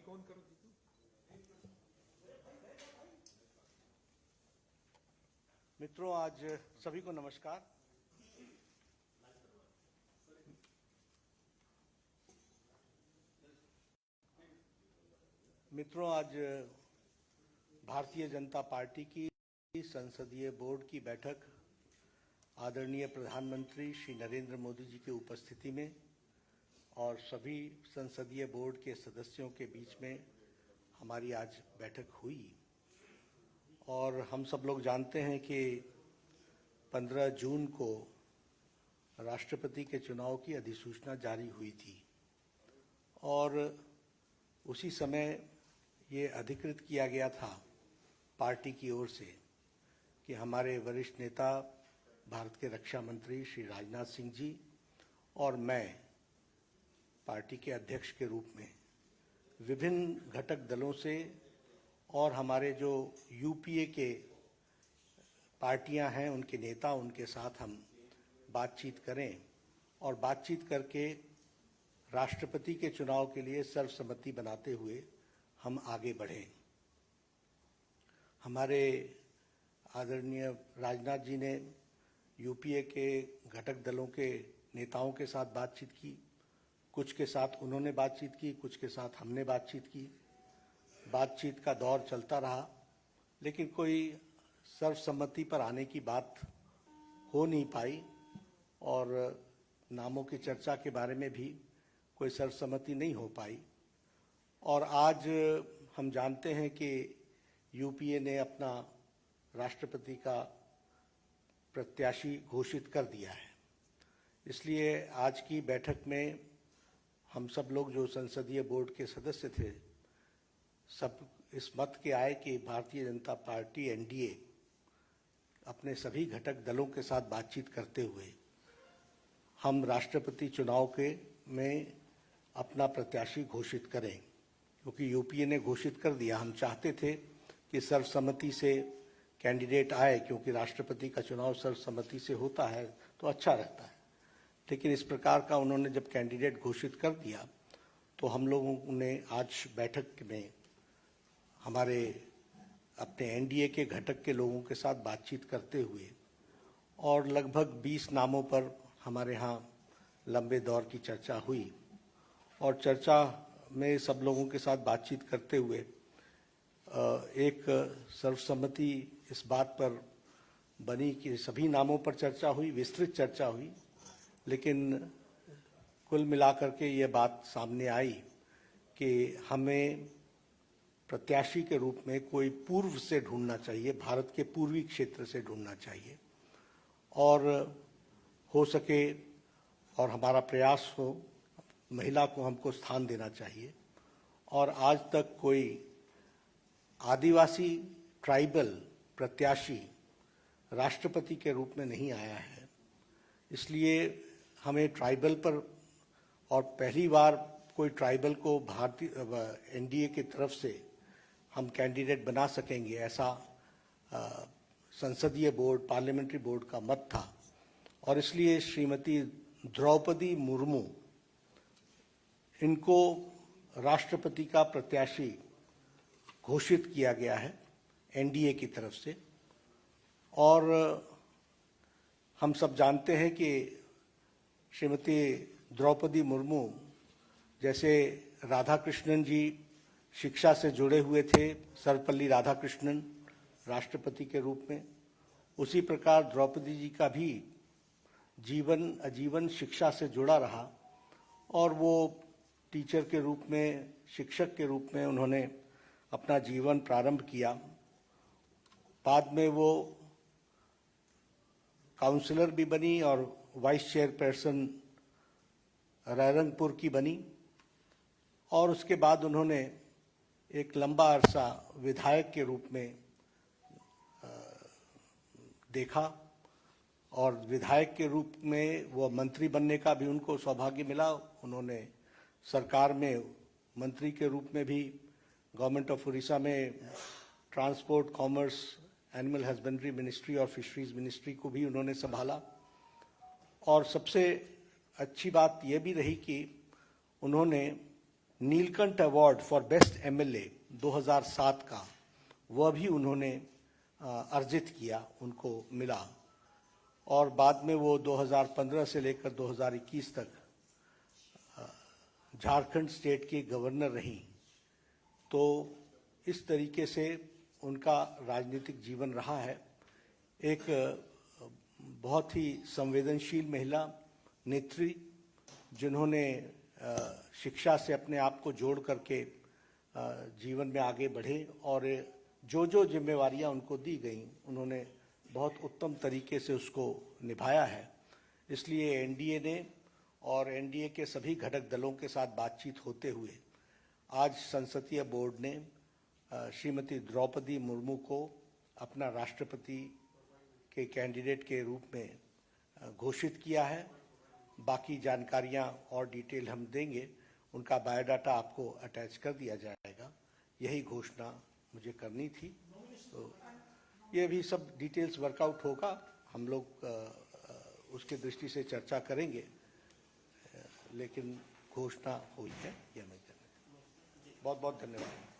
Mic on करो। मित्रों, आज सभी को नमस्कार। मित्रों, आज भारतीय जनता पार्टी की संसदीय बोर्ड की बैठक आदरणीय प्रधानमंत्री श्री नरेंद्र मोदी जी की उपस्थिति में और सभी संसदीय बोर्ड के सदस्यों के बीच में हमारी आज बैठक हुई। और हम सब लोग जानते हैं कि 15 जून को राष्ट्रपति के चुनाव की अधिसूचना जारी हुई थी और उसी समय ये अधिकृत किया गया था पार्टी की ओर से कि हमारे वरिष्ठ नेता भारत के रक्षा मंत्री श्री राजनाथ सिंह जी और मैं पार्टी के अध्यक्ष के रूप में विभिन्न घटक दलों से और हमारे जो यूपीए के पार्टियां हैं उनके नेता उनके साथ हम बातचीत करें और बातचीत करके राष्ट्रपति के चुनाव के लिए सर्वसम्मति बनाते हुए हम आगे बढ़ें। हमारे आदरणीय राजनाथ जी ने यूपीए के घटक दलों के नेताओं के साथ बातचीत की, कुछ के साथ उन्होंने बातचीत की, कुछ के साथ हमने बातचीत की। बातचीत का दौर चलता रहा, लेकिन कोई सर्वसम्मति पर आने की बात हो नहीं पाई और नामों की चर्चा के बारे में भी कोई सर्वसम्मति नहीं हो पाई। और आज हम जानते हैं कि यूपीए ने अपना राष्ट्रपति का प्रत्याशी घोषित कर दिया है। इसलिए आज की बैठक में हम सब लोग जो संसदीय बोर्ड के सदस्य थे, सब इस मत के आए कि भारतीय जनता पार्टी एनडीए अपने सभी घटक दलों के साथ बातचीत करते हुए हम राष्ट्रपति चुनाव के में अपना प्रत्याशी घोषित करें, क्योंकि यूपीए ने घोषित कर दिया। हम चाहते थे कि सर्वसम्मति से कैंडिडेट आए, क्योंकि राष्ट्रपति का चुनाव सर्वसम्मति से होता है तो अच्छा रहता है। लेकिन इस प्रकार का उन्होंने जब कैंडिडेट घोषित कर दिया तो हम लोगों ने आज बैठक में हमारे अपने एनडीए के घटक के लोगों के साथ बातचीत करते हुए और लगभग 20 नामों पर हमारे यहाँ लंबे दौर की चर्चा हुई और चर्चा में सब लोगों के साथ बातचीत करते हुए एक सर्वसम्मति इस बात पर बनी कि सभी नामों पर चर्चा हुई, विस्तृत चर्चा हुई, लेकिन कुल मिलाकर के ये बात सामने आई कि हमें प्रत्याशी के रूप में कोई पूर्व से ढूंढना चाहिए, भारत के पूर्वी क्षेत्र से ढूंढना चाहिए और हो सके और हमारा प्रयास हो महिला को हमको स्थान देना चाहिए। और आज तक कोई आदिवासी ट्राइबल प्रत्याशी राष्ट्रपति के रूप में नहीं आया है, इसलिए हमें ट्राइबल पर और पहली बार कोई ट्राइबल को भारतीय एनडीए की तरफ से हम कैंडिडेट बना सकेंगे, ऐसा संसदीय बोर्ड पार्लियामेंट्री बोर्ड का मत था। और इसलिए श्रीमती द्रौपदी मुर्मू इनको राष्ट्रपति का प्रत्याशी घोषित किया गया है एनडीए की तरफ से। और हम सब जानते हैं कि श्रीमती द्रौपदी मुर्मू जैसे राधाकृष्णन जी शिक्षा से जुड़े हुए थे, सर्वपल्ली राधाकृष्णन राष्ट्रपति के रूप में, उसी प्रकार द्रौपदी जी का भी जीवन आजीवन शिक्षा से जुड़ा रहा और वो टीचर के रूप में, शिक्षक के रूप में उन्होंने अपना जीवन प्रारंभ किया। बाद में वो काउंसलर भी बनी और वाइस चेयरपर्सन रायरंगपुर की बनी और उसके बाद उन्होंने एक लंबा अरसा विधायक के रूप में देखा और विधायक के रूप में वो मंत्री बनने का भी उनको सौभाग्य मिला। उन्होंने सरकार में मंत्री के रूप में भी गवर्नमेंट ऑफ उड़ीसा में transport, commerce, animal husbandry ministry और फिशरीज मिनिस्ट्री को भी उन्होंने संभाला। और सबसे अच्छी बात यह भी रही कि उन्होंने Neelkanth award for best MLA 2007 का वह भी उन्होंने अर्जित किया, उनको मिला। और बाद में वो 2015 से लेकर 2021 तक झारखंड स्टेट की गवर्नर रहीं। तो इस तरीके से उनका राजनीतिक जीवन रहा है। एक बहुत ही संवेदनशील महिला नेत्री, जिन्होंने शिक्षा से अपने आप को जोड़ करके जीवन में आगे बढ़े और जो जो जिम्मेवारियां उनको दी गई उन्होंने बहुत उत्तम तरीके से उसको निभाया है। इसलिए एनडीए ने और एनडीए के सभी घटक दलों के साथ बातचीत होते हुए आज संसदीय बोर्ड ने श्रीमती द्रौपदी मुर्मू को अपना राष्ट्रपति के कैंडिडेट के रूप में घोषित किया है। बाकी जानकारियां और डिटेल हम देंगे, उनका बायोडाटा आपको अटैच कर दिया जाएगा। यही घोषणा मुझे करनी थी। तो ये भी सब डिटेल्स वर्कआउट होगा, हम लोग उसके दृष्टि से चर्चा करेंगे, लेकिन घोषणा हुई है, यह मैं कहना। बहुत बहुत धन्यवाद।